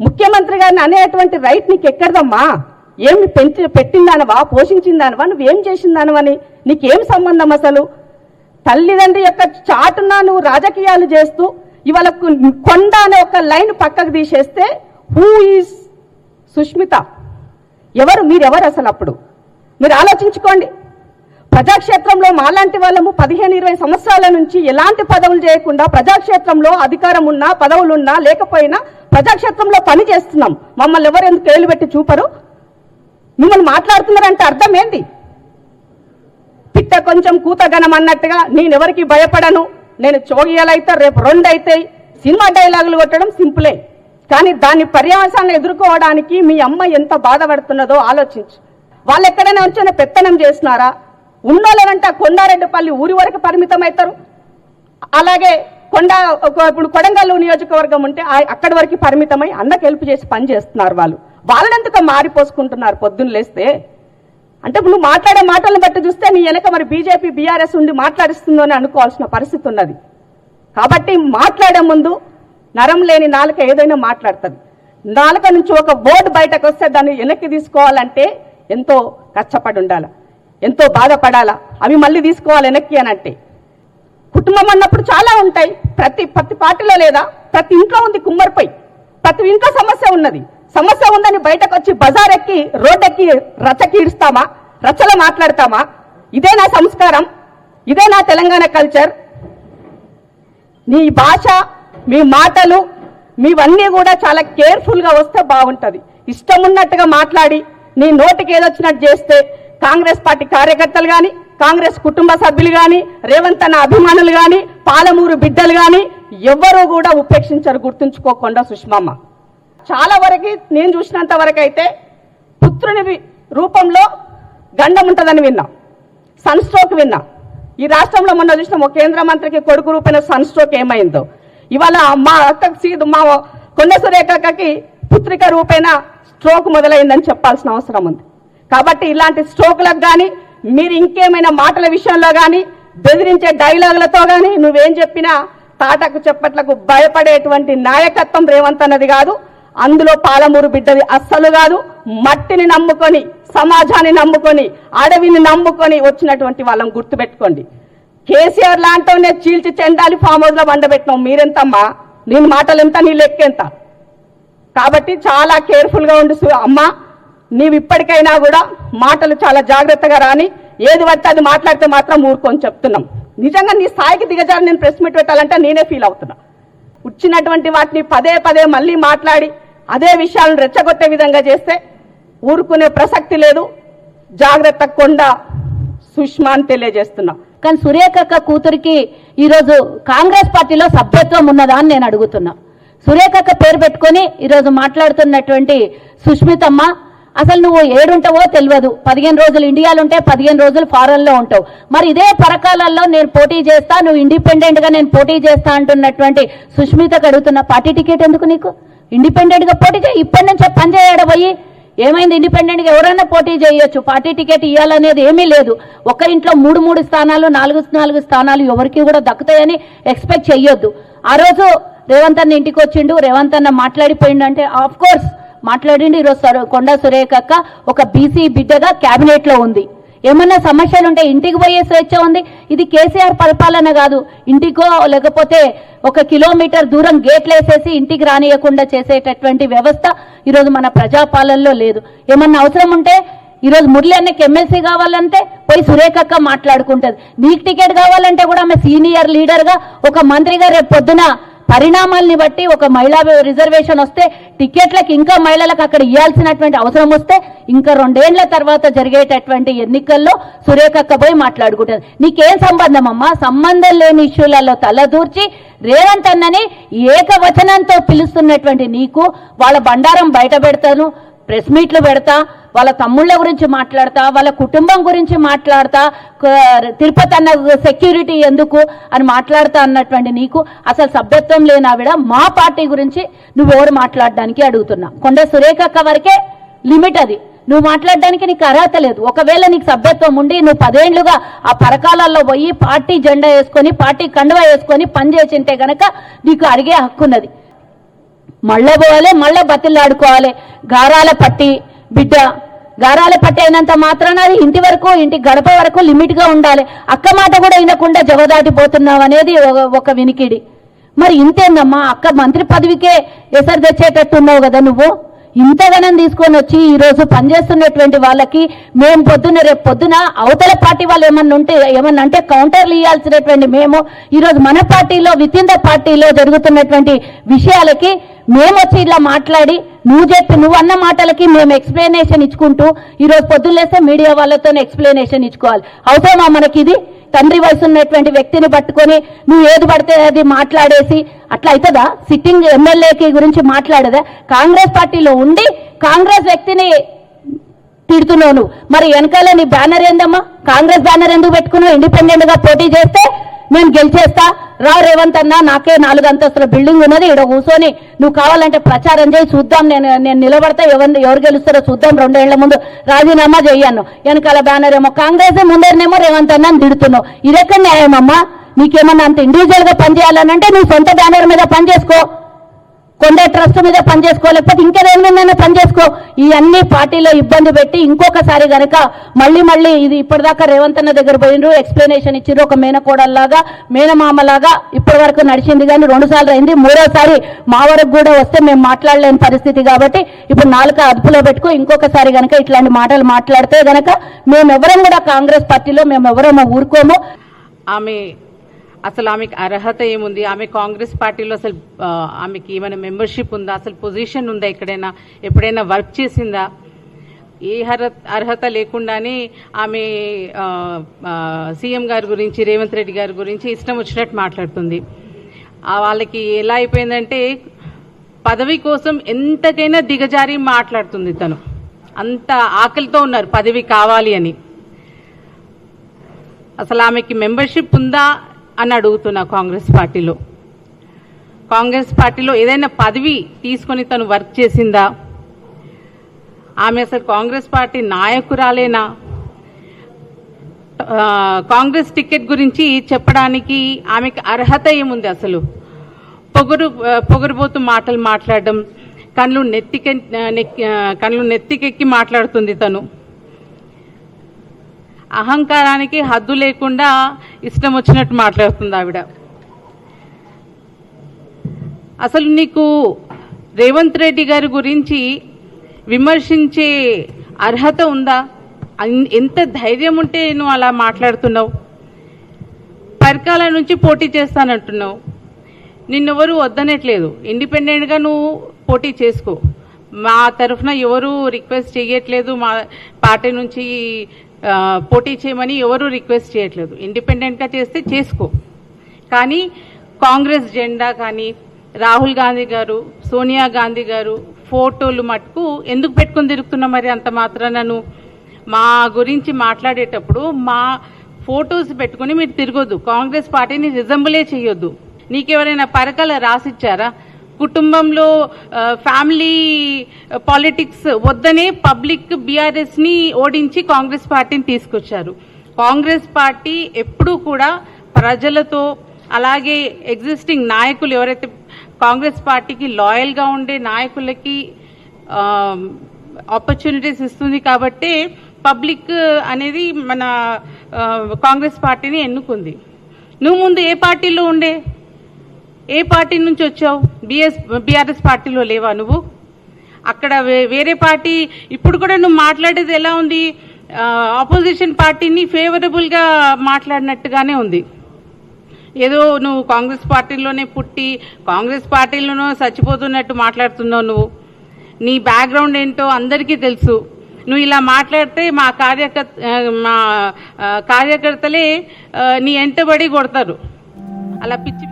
ముఖ్యమంత్రి గారిని అనేటువంటి రైట్ నీకు ఎక్కడదమ్మా? ఏమి పెట్టిందానవా, పోషించిందానవా, నువ్వేం చేసిందానవని నీకేం సంబంధం అసలు? తల్లిదండ్రి యొక్క చాటున నువ్వు రాజకీయాలు చేస్తూ ఇవాళ కొండ అనే ఒక లైన్ పక్కకు తీసేస్తే హూ ఈజ్ సుష్మిత? ఎవరు మీరెవరు అసలు? అప్పుడు మీరు ఆలోచించుకోండి. ప్రజాక్షేత్రంలో మాలాంటి వాళ్ళము 15-20 సంవత్సరాల నుంచి ఎలాంటి పదవులు చేయకుండా ప్రజాక్షేత్రంలో అధికారం ఉన్నా పదవులున్నా లేకపోయినా ప్రజాక్షేత్రంలో పని చేస్తున్నాం. మమ్మల్ని ఎవరు ఎందుకు కేళ్లు పెట్టి చూపరు? మిమ్మల్ని మాట్లాడుతున్నారంటే అర్థం ఏంటి? పిట్ట కొంచెం కూతగనం అన్నట్టుగా నేనెవరికి భయపడను, నేను చోగియాలైతే రేపు 2 అవుతాయి, సినిమా డైలాగులు కొట్టడం సింపులే. కానీ దాని పర్యవసాన్ని ఎదుర్కోవడానికి మీ అమ్మ ఎంత బాధపడుతున్నదో ఆలోచించు. వాళ్ళు ఎక్కడైనా వచ్చి పెత్తనం చేసినారా? ఉన్నోళ్ళనంట కొండారెడ్డిపల్లి ఊరి వరకు పరిమితం అవుతారు. అలాగే ఇప్పుడు కొడంగల్లు నియోజకవర్గం ఉంటే అక్కడి వరకు పరిమితమై అన్నకు హెల్ప్ చేసి పని చేస్తున్నారు. వాళ్ళనెందుకు మారిపోసుకుంటున్నారు పొద్దున్న లేస్తే? అంటే నువ్వు మాట్లాడే మాటలను బట్టి చూస్తే నీ వెనక మరి బీజేపీ బీఆర్ఎస్ ఉండి మాట్లాడిస్తుందో అని అనుకోవాల్సిన పరిస్థితి ఉన్నది. కాబట్టి మాట్లాడే ముందు నరం లేని నాలుక ఏదైనా మాట్లాడుతుంది. నాలుక నుంచి ఒక బోర్డు బయటకు వస్తే దాన్ని వెనక్కి తీసుకోవాలంటే ఎంతో కష్టపడి ఉండాలి, ఎంతో బాధపడాలా. అవి మళ్ళీ తీసుకోవాలి వెనక్కి అని అంటే. కుటుంబం అన్నప్పుడు చాలా ఉంటాయి. ప్రతి పార్టీలో లేదా ప్రతి ఇంట్లో ఉంది కుమ్మరిపై, ప్రతి ఇంట్లో సమస్య ఉన్నది. సమస్య ఉందని బయటకు వచ్చి బజార్ ఎక్కి రోడ్డెక్కి రచ్చకి ఇడుస్తామా? రచ్చలో మాట్లాడతామా? ఇదే నా సంస్కారం, ఇదే నా తెలంగాణ కల్చర్. నీ భాష, మీ మాటలు, మీవన్నీ కూడా చాలా కేర్ఫుల్గా వస్తే బాగుంటుంది. ఇష్టం ఉన్నట్టుగా మాట్లాడి నీ నోటికి ఏదొచ్చినట్టు చేస్తే కాంగ్రెస్ పార్టీ కార్యకర్తలు కానీ, కాంగ్రెస్ కుటుంబ సభ్యులు కానీ, రేవంత్ అన్న అభిమానులు కానీ, పాలమూరు బిడ్డలు కానీ ఎవ్వరూ కూడా ఉపేక్షించరు. గుర్తుంచుకోకుండా సుష్మమ్మ. చాలా వరకు నేను చూసినంత వరకు అయితే పుత్రుని రూపంలో గండం ఉంటుందని విన్నా, సన్ స్ట్రోక్ విన్నా. ఈ రాష్ట్రంలో మొన్న చూసిన ఒక కేంద్ర మంత్రికి కొడుకు రూపైన సన్ స్ట్రోక్ ఏమైందో, ఇవాళ మా అక్కకి మా కొండ సురేఖకి పుత్రిక రూపైన స్ట్రోక్ మొదలైందని చెప్పాల్సిన అవసరం ఉంది. కాబట్టి ఇలాంటి స్ట్రోక్లకు కానీ, మీరు ఇంకేమైనా మాటల విషయంలో కానీ, బెదిరించే డైలాగులతో కానీ నువ్వేం చెప్పినా తాటకు చెప్పట్లకు భయపడేటువంటి నాయకత్వం రేవంత్ అన్నది కాదు. అందులో పాలమూరు బిడ్డది అస్సలు కాదు. మట్టిని నమ్ముకొని, సమాజాన్ని నమ్ముకొని, అడవిని నమ్ముకొని వచ్చినటువంటి వాళ్ళని గుర్తుపెట్టుకోండి. కేసీఆర్ లాంటి చీల్చి చెండాలి ఫామ్ హౌస్ లో వండబెట్టినాం. మీరెంతమ్మా? నీ మాటలు ఎంత, నీ లెక్కెంత? కాబట్టి చాలా కేర్ఫుల్ గా ఉండు అమ్మా. నీవు ఇప్పటికైనా కూడా మాటలు చాలా జాగ్రత్తగా రాని, ఏది పడితే అది మాట్లాడితే మాత్రం ఊరుకొని చెప్తున్నాం. నిజంగా నీ స్థాయికి దిగజారి నేను ప్రెస్ మీట్ పెట్టాలంటే నేనే ఫీల్ అవుతున్నా. వచ్చినటువంటి వాటిని పదే మళ్ళీ మాట్లాడి అదే విషయాలను రెచ్చగొట్టే విధంగా చేస్తే ఊరుకునే ప్రసక్తి లేదు. జాగ్రత్త కొండ సుష్మా అని తెలియజేస్తున్నా. కానీ సురేఖక్క కూతురికి ఈరోజు కాంగ్రెస్ పార్టీలో సభ్యత్వం ఉన్నదా అని నేను అడుగుతున్నా. సురేఖక్క పేరు పెట్టుకొని ఈరోజు మాట్లాడుతున్నటువంటి సుష్మితమ్మ, అసలు నువ్వు ఏడుంటావో తెలియదు. 15 రోజులు ఇండియాలో ఉంటే 15 రోజులు ఫారెన్ లో ఉంటావు. మరి ఇదే పరకాలలో నేను పోటీ చేస్తా, నువ్వు ఇండిపెండెంట్ గా నేను పోటీ చేస్తా అంటున్నటువంటి సుష్మితకు అడుగుతున్న, పార్టీ టికెట్ ఎందుకు నీకు? ఇండిపెండెంట్ గా పోటీ చేయి. ఇప్పటి నుంచే పని చేయడం పోయి ఏమైంది? ఇండిపెండెంట్ గా ఎవరైనా పోటీ చేయొచ్చు. పార్టీ టికెట్ ఇవ్వాలనేది ఏమీ లేదు. ఒక ఇంట్లో 3 స్థానాలు 4 స్థానాలు ఎవరికి కూడా దక్కుతాయని ఎక్స్పెక్ట్ చెయ్యొద్దు. ఆ రోజు రేవంత్ అన్న ఇంటికి వచ్చిండు, రేవంత్ అన్న మాట్లాడిపోయిండు అంటే ఆఫ్ కోర్స్ మాట్లాడిండు. ఈరోజు కొండా సురేఖక్క ఒక బీసీ బిడ్డగా క్యాబినెట్ లో ఉంది. ఏమన్నా సమస్యలుంటే ఇంటికి పోయే స్వేచ్ఛ ఉంది. ఇది కేసీఆర్ పరిపాలన కాదు. ఇంటికో లేకపోతే 1 కిలోమీటర్ దూరం గేట్లు వేసేసి ఇంటికి రానియకుండా చేసేటటువంటి వ్యవస్థ ఈరోజు మన ప్రజాపాలనలో లేదు. ఏమన్నా అవసరం ఉంటే ఈరోజు మురళి అన్నకి ఎమ్మెల్సీ కావాలంటే పోయి సురేఖక్క మాట్లాడుకుంటుంది. నీకు టికెట్ కావాలంటే కూడా ఆమె సీనియర్ లీడర్ గా ఒక మంత్రిగా రేపు పొద్దున పరిణామాల్ని బట్టి ఒక మహిళా రిజర్వేషన్ వస్తే టికెట్లకు ఇంకా మహిళలకు అక్కడ ఇవ్వాల్సినటువంటి అవసరం వస్తే ఇంకా 2 ఏళ్ల తర్వాత జరిగేటటువంటి ఎన్నికల్లో సురేఖక్క పోయి మాట్లాడుకుంటుంది. నీకేం సంబంధం అమ్మా? సంబంధం లేని ఇష్యూలలో తలదూర్చి రేవంత్ అన్నని ఏకవచనంతో పిలుస్తున్నటువంటి నీకు వాళ్ళ బండారం బయట పెడతాను, ప్రెస్ మీట్లు పెడతా, వాళ్ళ తమ్ముళ్ళ గురించి మాట్లాడతా, వాళ్ళ కుటుంబం గురించి మాట్లాడతా, తిరుపతి అన్న సెక్యూరిటీ ఎందుకు అని మాట్లాడతా అన్నటువంటి నీకు అసలు సభ్యత్వం లేని ఆవిడ మా పార్టీ గురించి నువ్వెవరు మాట్లాడడానికి అడుగుతున్నా. కొండ సురేఖక్క వరకే లిమిట్ అది. నువ్వు మాట్లాడడానికి నీకు అర్హత లేదు. ఒకవేళ నీకు సభ్యత్వం ఉండి నువ్వు 10 ఏళ్లుగా ఆ పరకాలలో పోయి పార్టీ జెండా వేసుకొని పార్టీ కండువా వేసుకొని పనిచేసింటే గనక నీకు అడిగే హక్కు ఉన్నది. మళ్ళా పోవాలి, మళ్ళా బతిల్లాడుకోవాలి. గారాల పట్టి బిడ్డ, గారాల పట్టి అయినంత మాత్రాన అది ఇంటి వరకు, ఇంటి గడప వరకు లిమిట్ గా ఉండాలి. అక్క మాట కూడా వినకుండా జవదాటిపోతున్నావు అనేది ఒక వినికిడి. మరి ఇంతేందమ్మా, అక్క మంత్రి పదవికే ఎసరు తెచ్చేటట్టున్నావు కదా నువ్వు. ఇంతగానం తీసుకొని వచ్చి ఈ రోజు పనిచేస్తున్నటువంటి వాళ్ళకి మేము రేపు పొద్దున అవతల పార్టీ వాళ్ళు ఏమన్నా అంటే కౌంటర్లు ఇవ్వాల్సినటువంటి మేము ఈరోజు మన పార్టీలో విత్ ఇన్ ద పార్టీలో జరుగుతున్నటువంటి విషయాలకి మేము వచ్చి ఇలా మాట్లాడి నువ్వు అన్న మాటలకి మేము ఎక్స్ప్లెనేషన్ ఇచ్చుకుంటూ ఈరోజు పొద్దున్న లేస్తే మీడియా వాళ్ళతో ఎక్స్ప్లెనేషన్ ఇచ్చుకోవాలి. అవసరమా మనకి ఇది? తండ్రి వయసు ఉన్నటువంటి వ్యక్తిని పట్టుకొని నువ్వు ఏది పడితే అది మాట్లాడేసి అట్లా అవుతుందా? సిట్టింగ్ ఎమ్మెల్యేకి గురించి మాట్లాడదా? కాంగ్రెస్ పార్టీలో ఉండి కాంగ్రెస్ వ్యక్తిని తిడుతున్నావు నువ్వు. మరి వెనకాల నీ బ్యానర్ ఏందమ్మా? కాంగ్రెస్ బ్యానర్ ఎందుకు పెట్టుకున్నావు? ఇండిపెండెంట్ గా పోటీ చేస్తే నేను గెలిచేస్తా, రా రేవంత్ అన్న, నాకే 4 అంతస్తుల బిల్డింగ్ ఉన్నది, ఇక్కడ కూర్చొని నువ్వు కావాలంటే ప్రచారం చేయి, చూద్దాం, నేను నిలబడతా, ఎవరు గెలుస్తారో చూద్దాం, 2 ఏళ్ల ముందు రాజీనామా చెయ్యను. వెనకాల బ్యానర్ ఏమో కాంగ్రెస్, ముందరనేమో రేవంత్ అన్న అని తిడుతున్నావు. ఇదెక్కడ న్యాయమమ్మా? నీకేమన్నా అంత ఇండివిజువల్ గా పనిచేయాలనంటే నువ్వు సొంత బ్యానర్ మీద పనిచేసుకో, కొండ ట్రస్ట్ మీద పనిచేసుకో, లేకపోతే ఇంకేదేమైనా మీద పనిచేసుకో. ఇవన్నీ పార్టీలో ఇబ్బంది పెట్టి ఇంకొకసారి గనక మళ్ళీ ఇది ఇప్పటిదాకా రేవంత్ అన్న దగ్గర పోయినరు, ఎక్స్ప్లెనేషన్ ఇచ్చిర్రు, ఒక మేనకోడల్లాగా మేనమామలాగా ఇప్పటి వరకు నడిచింది. కానీ 2 సార్లు అయింది, 3వసారి మా వరకు కూడా వస్తే మేము మాట్లాడలేని పరిస్థితి. కాబట్టి ఇప్పుడు 4 అదుపులో పెట్టుకో. ఇంకొకసారి గనక ఇట్లాంటి మాటలు మాట్లాడితే గనక మేమెవరం కూడా కాంగ్రెస్ పార్టీలో మేమెవరమో ఊరుకోము. ఆమెకి అర్హత ఏముంది? ఆమె కాంగ్రెస్ పార్టీలో అసలు ఆమెకి ఏమైనా మెంబర్షిప్ ఉందా? అసలు పొజిషన్ ఉందా? ఎప్పుడైనా వర్క్ చేసిందా? ఏ అర్హత లేకుండానే ఆమె సీఎం గారి గురించి, రేవంత్ రెడ్డి గారి గురించి ఇష్టం వచ్చినట్టు మాట్లాడుతుంది. వాళ్ళకి ఎలా అయిపోయిందంటే పదవి కోసం ఎంతకైనా దిగజారి మాట్లాడుతుంది. తను అంత ఆకలితో ఉన్నారు పదవి కావాలి అని. అసలు ఆమెకి మెంబర్షిప్ ఉందా అని అడుగుతున్నా. కాంగ్రెస్ పార్టీలో ఏదైనా పదవి తీసుకొని తను వర్క్ చేసిందా? ఆమె అసలు కాంగ్రెస్ పార్టీ నాయకురాలేనా? కాంగ్రెస్ టికెట్ గురించి చెప్పడానికి ఆమెకి అర్హత ఏముంది? అసలు పొగరుబోతు మాటలు మాట్లాడడం, కళ్ళు నెత్తికెక్కి మాట్లాడుతుంది. తను అహంకారానికి హద్దు లేకుండా ఇష్టం వచ్చినట్టు మాట్లాడుతుంది ఆవిడ. అసలు నీకు రేవంత్ రెడ్డి గారి గురించి విమర్శించే అర్హత ఉందా? ఎంత ధైర్యం ఉంటే నువ్వు అలా మాట్లాడుతున్నావు? పరకాల నుంచి పోటీ చేస్తానంటున్నావు. నిన్నెవరు వద్దనట్లేదు, ఇండిపెండెంట్గా నువ్వు పోటీ చేసుకో. మా తరఫున ఎవరు రిక్వెస్ట్ చేయట్లేదు, మా పార్టీ నుంచి పోటీ చేయమని ఎవరు రిక్వెస్ట్ చేయట్లేదు. ఇండిపెండెంట్గా చేస్తే చేసుకో. కానీ కాంగ్రెస్ జెండా కానీ రాహుల్ గాంధీ గారు, సోనియా గాంధీ గారు ఫోటోలు మటుకు ఎందుకు పెట్టుకుని తిరుగుతున్నా? మరి అంత మాత్రాన మా గురించి మాట్లాడేటప్పుడు మా ఫోటోస్ పెట్టుకుని మీరు తిరగొద్దు. కాంగ్రెస్ పార్టీని రిజంబులే చేయొద్దు. నీకెవరైనా పరకాల రాసిచ్చారా? కుటుంబంలో ఫ్యామిలీ పాలిటిక్స్ వద్దనే పబ్లిక్ బీఆర్ఎస్ని ఓడించి కాంగ్రెస్ పార్టీని తీసుకొచ్చారు. కాంగ్రెస్ పార్టీ ఎప్పుడూ కూడా ప్రజలతో, అలాగే ఎగ్జిస్టింగ్ నాయకులు ఎవరైతే కాంగ్రెస్ పార్టీకి లాయల్గా ఉండే నాయకులకి ఆపర్చునిటీస్ ఇస్తుంది. కాబట్టి పబ్లిక్ అనేది మన కాంగ్రెస్ పార్టీని ఎన్నుకుంది. నువ్వు ముందు ఏ పార్టీలో ఉండే? ఏ పార్టీ నుంచి వచ్చావు? బీఆర్ఎస్ పార్టీలో లేవా నువ్వు? అక్కడ వేరే పార్టీ. ఇప్పుడు కూడా నువ్వు మాట్లాడేది ఎలా ఉంది? ఆపోజిషన్ పార్టీని ఫేవరబుల్గా మాట్లాడినట్టుగానే ఉంది. ఏదో నువ్వు కాంగ్రెస్ పార్టీలోనే పుట్టి కాంగ్రెస్ పార్టీలోనూ చచ్చిపోతున్నట్టు మాట్లాడుతున్నావు. నువ్వు నీ బ్యాక్గ్రౌండ్ ఏంటో అందరికీ తెలుసు. నువ్వు ఇలా మాట్లాడితే మా కార్యకర్తలే నీ ఎంటబడి కొడతారు. అలా పిచ్చి